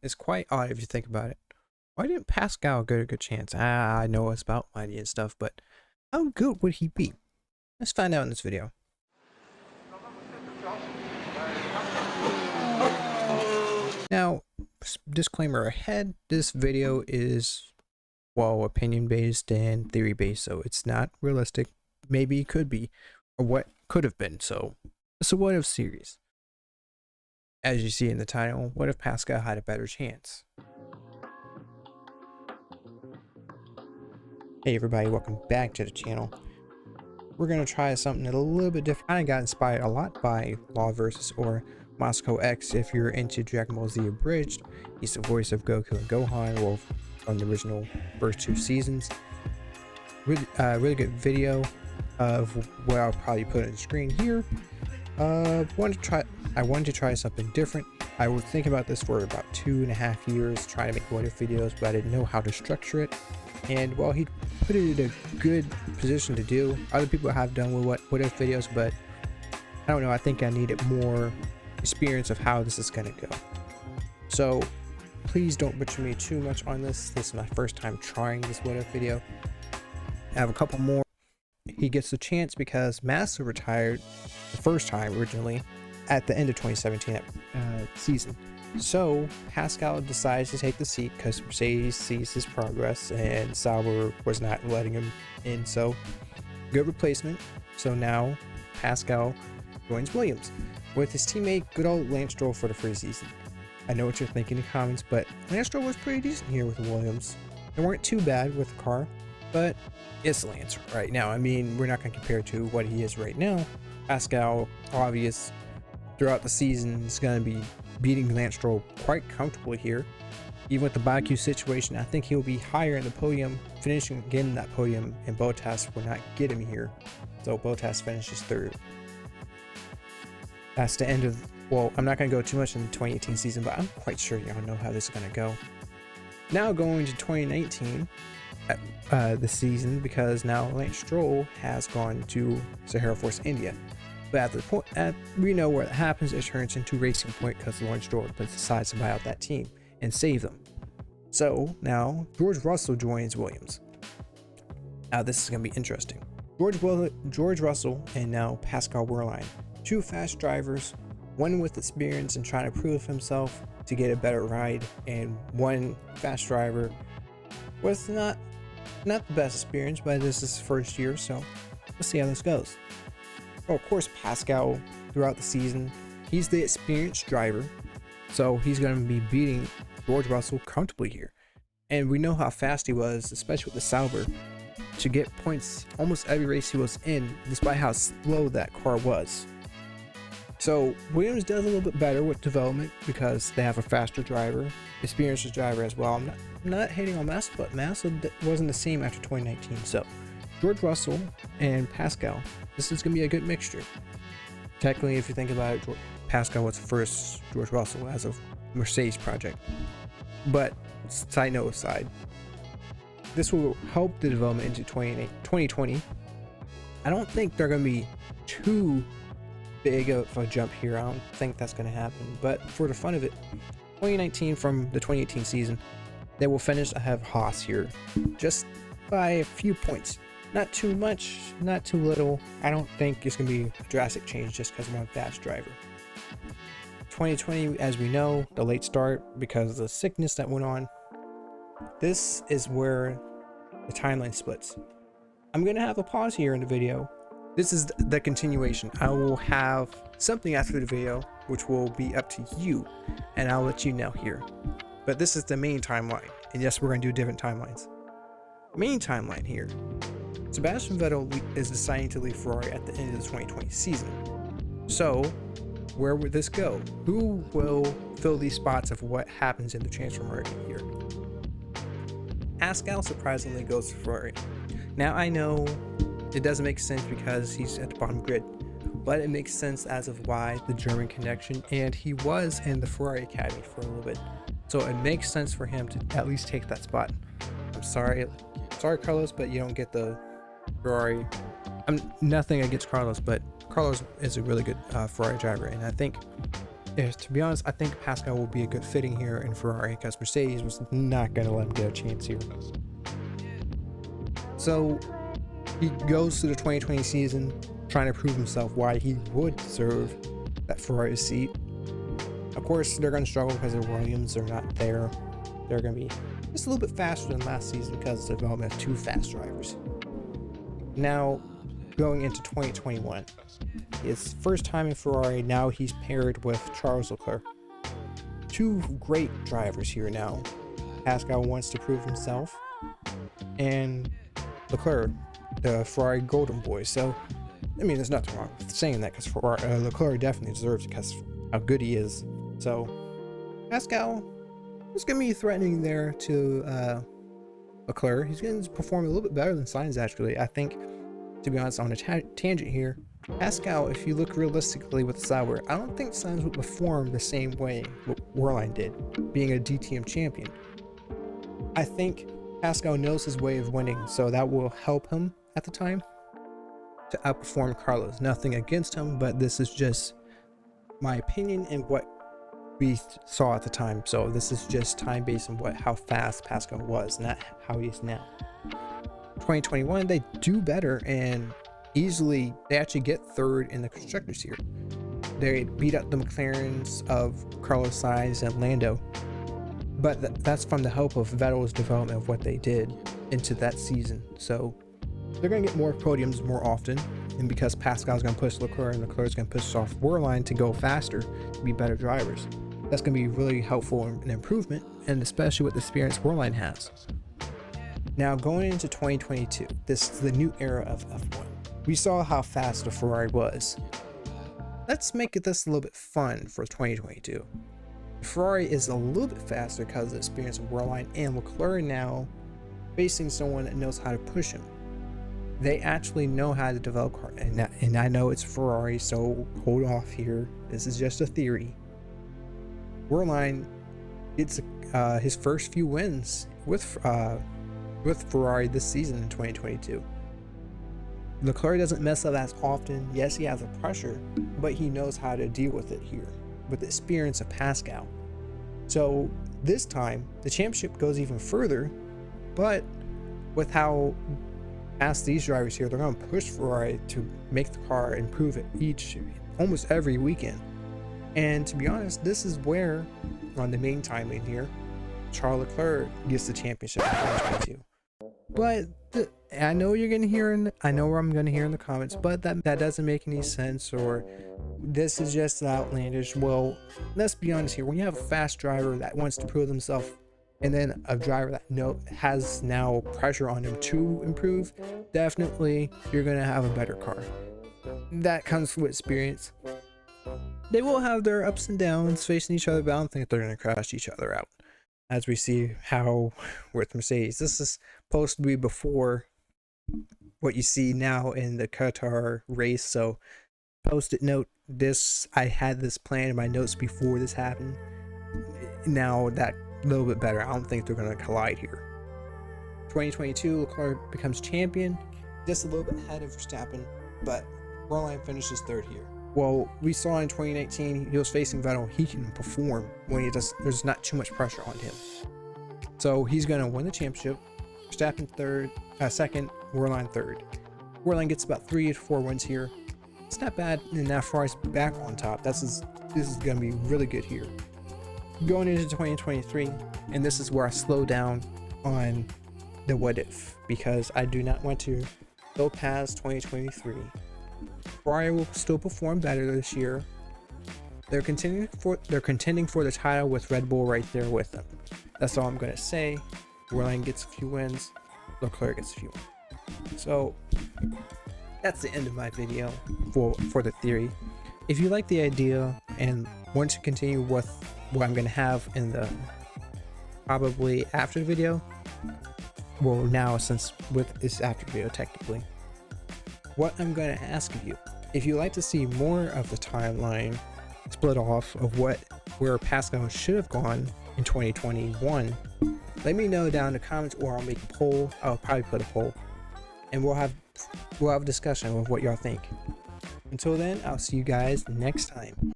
It's quite odd if you think about it. Why didn't Pascal get a good chance? I know it's about money and stuff, but how good would he be? Let's find out in this video. Now, disclaimer ahead, this video is, well, opinion based and theory based, so it's not realistic. Maybe it could be, or what could have been. So it's a what if series. As you see in the title, what if Pascal had a better chance? Hey everybody, welcome back to the channel. We're going to try something a little bit different. I got inspired a lot by Law vs. or Moscow X. If you're into Dragon Ball Z Abridged, he's the voice of Goku and Gohan, well, from the original first two seasons. Really good video of what I'll probably put on the screen here. I wanted to try something different. I was thinking about this for about 2.5 years, trying to make what if videos, but I didn't know how to structure it. And well, he put it in a good position to do. Other people have done what if videos, but I don't know. I think I needed more experience of how this is gonna go. So please don't butcher me too much on this. This is my first time trying this what if video. I have a couple more. He gets the chance because Massa retired the first time originally at the end of 2017 season. So Pascal decides to take the seat because Mercedes sees his progress and Sauber was not letting him in. So good replacement. So now Pascal joins Williams with his teammate good old Lance Stroll for the first season. I know what you're thinking in the comments, but Lance Stroll was pretty decent here with Williams. They weren't too bad with the car, but it's Lance right now. I mean, we're not going to compare to what he is right now. Pascal, obvious, throughout the season is going to be beating Lance Stroll quite comfortably here. Even with the Baku situation, I think he'll be higher in the podium, finishing again that podium, and Bottas will not get him here. So Bottas finishes third. That's the end of, well, I'm not going to go too much in the 2018 season, but I'm quite sure y'all know how this is going to go. Now going to 2019, the season, because now Lance Stroll has gone to Sahara Force India. But at the point, we know where that happens, it turns into Racing Point because Lance Stroll decides to buy out that team and save them. So now George Russell joins Williams. Now this is going to be interesting. George Russell and now Pascal Wherlin, two fast drivers, one with experience and trying to prove himself to get a better ride, and one fast driver with not the best experience, but this is his first year, so let's see how this goes. Well, of course, Pascal throughout the season, he's the experienced driver, so he's going to be beating George Russell comfortably here. And we know how fast he was, especially with the Sauber, to get points almost every race he was in, despite how slow that car was. So Williams does a little bit better with development because they have a faster driver, experienced driver as well. I'm not hating on Massa, but Massa wasn't the same after 2019. So George Russell and Pascal, this is going to be a good mixture. Technically, if you think about it, Pascal was the first George Russell as a Mercedes project. But side note aside, this will help the development into 2020. I don't think they're going to be too big of a jump here. I don't think that's going to happen. But for the fun of it, 2019 from the 2018 season, they will finish ahead of Haas here, just by a few points. Not too much, not too little. I don't think it's going to be a drastic change just because of one fast driver. 2020, as we know, the late start because of the sickness that went on. This is where the timeline splits. I'm going to have a pause here in the video. This is the continuation. I will have something after the video, which will be up to you, and I'll let you know here. But this is the main timeline. And yes, we're going to do different timelines. Main timeline here. Sebastian Vettel is deciding to leave Ferrari at the end of the 2020 season. So, where would this go? Who will fill these spots of what happens in the transfer market here? Pascal surprisingly goes to Ferrari. Now I know it doesn't make sense because he's at the bottom grid, but it makes sense as of why the German connection, and he was in the Ferrari Academy for a little bit. So it makes sense for him to at least take that spot. I'm sorry Carlos, but you don't get the Ferrari. I'm nothing against Carlos, but Carlos is a really good Ferrari driver, and I think to be honest, I think Pascal will be a good fitting here in Ferrari because Mercedes was not going to let him get a chance here. So he goes to the 2020 season trying to prove himself why he would deserve that Ferrari seat. Of course, they're going to struggle because of Williams. They're not there. They're going to be just a little bit faster than last season because of the development of 2 fast drivers. Now, going into 2021, his first time in Ferrari. Now he's paired with Charles Leclerc. 2 great drivers here now. Pascal wants to prove himself, and Leclerc, the Ferrari golden boy. So, I mean, there's nothing wrong with saying that because Leclerc definitely deserves it because how good he is. So, Pascal is going to be threatening there to Leclerc. He's going to perform a little bit better than Sainz, actually. I think, to be honest, on a tangent here, Pascal, if you look realistically with the Sauber, I don't think Sainz would perform the same way what Wherlin did, being a DTM champion. I think Pascal knows his way of winning, so that will help him at the time to outperform Carlos. Nothing against him, but this is just my opinion and what we saw at the time. So this is just time based on how fast Pascal was, not how he is now. 2021, they do better and easily they actually get 3rd in the constructors here. They beat up the McLarens of Carlos Sainz and Lando, but that's from the help of Vettel's development of what they did into that season. So they're going to get more podiums more often, and because Pascal's going to push Leclerc and Leclerc's going to push off Wherlin to go faster, to be better drivers, that's going to be really helpful and improvement, and especially with the experience Wherlin has. Now going into 2022, this is the new era of F1. We saw how fast the Ferrari was. Let's make this a little bit fun for 2022. Ferrari is a little bit faster because of the experience of Wherlin and Leclerc now facing someone that knows how to push him. They actually know how to develop cars, and I know it's Ferrari, so hold off here. This is just a theory. Wherlin gets his first few wins with Ferrari this season in 2022. Leclerc doesn't mess up as often. Yes, he has a pressure, but he knows how to deal with it here with the experience of Pascal. So this time the championship goes even further, but with how fast these drivers here, they're going to push Ferrari to make the car improve it almost every weekend. And to be honest, this is where on the main timeline here, Charles Leclerc gets the championship in 2022. But I know you're gonna hear, I know where I'm gonna hear in the comments, but that doesn't make any sense, or this is just outlandish. Well, let's be honest here. When you have a fast driver that wants to prove themselves, and then a driver that has now pressure on him to improve, definitely you're gonna have a better car. That comes with experience. They will have their ups and downs facing each other, but I don't think they're gonna crash each other out. As we see how with Mercedes, this is supposed to be before what you see now in the Qatar race. So post-it note this, I had this plan in my notes before this happened. Now that a little bit better. I don't think they're going to collide here. 2022, Leclerc becomes champion, just a little bit ahead of Verstappen, but Wherlin finishes 3rd here. Well, we saw in 2019 he was facing Vettel. He can perform when there's not too much pressure on him. So he's going to win the championship. Verstappen 2nd, Wherlin 3rd. Wherlin gets about 3 to 4 wins here. It's not bad, and now Ferrari's back on top. This is going to be really good here. Going into 2023, and this is where I slow down on the what if, because I do not want to go past 2023. Ferrari will still perform better this year. They're contending for the title with Red Bull right there with them. That's all I'm going to say. Wherlin gets a few wins, Leclerc gets a few wins. So that's the end of my video for the theory. If you like the idea and want to continue with what I'm going to have in the probably after the video, well, now since with this after video technically, what I'm going to ask of you, if you like to see more of the timeline split off of where Pascal should have gone in 2021, let me know down in the comments, or I'll make a poll. I'll probably put a poll, and we'll have a discussion of what y'all think. Until then, I'll see you guys next time.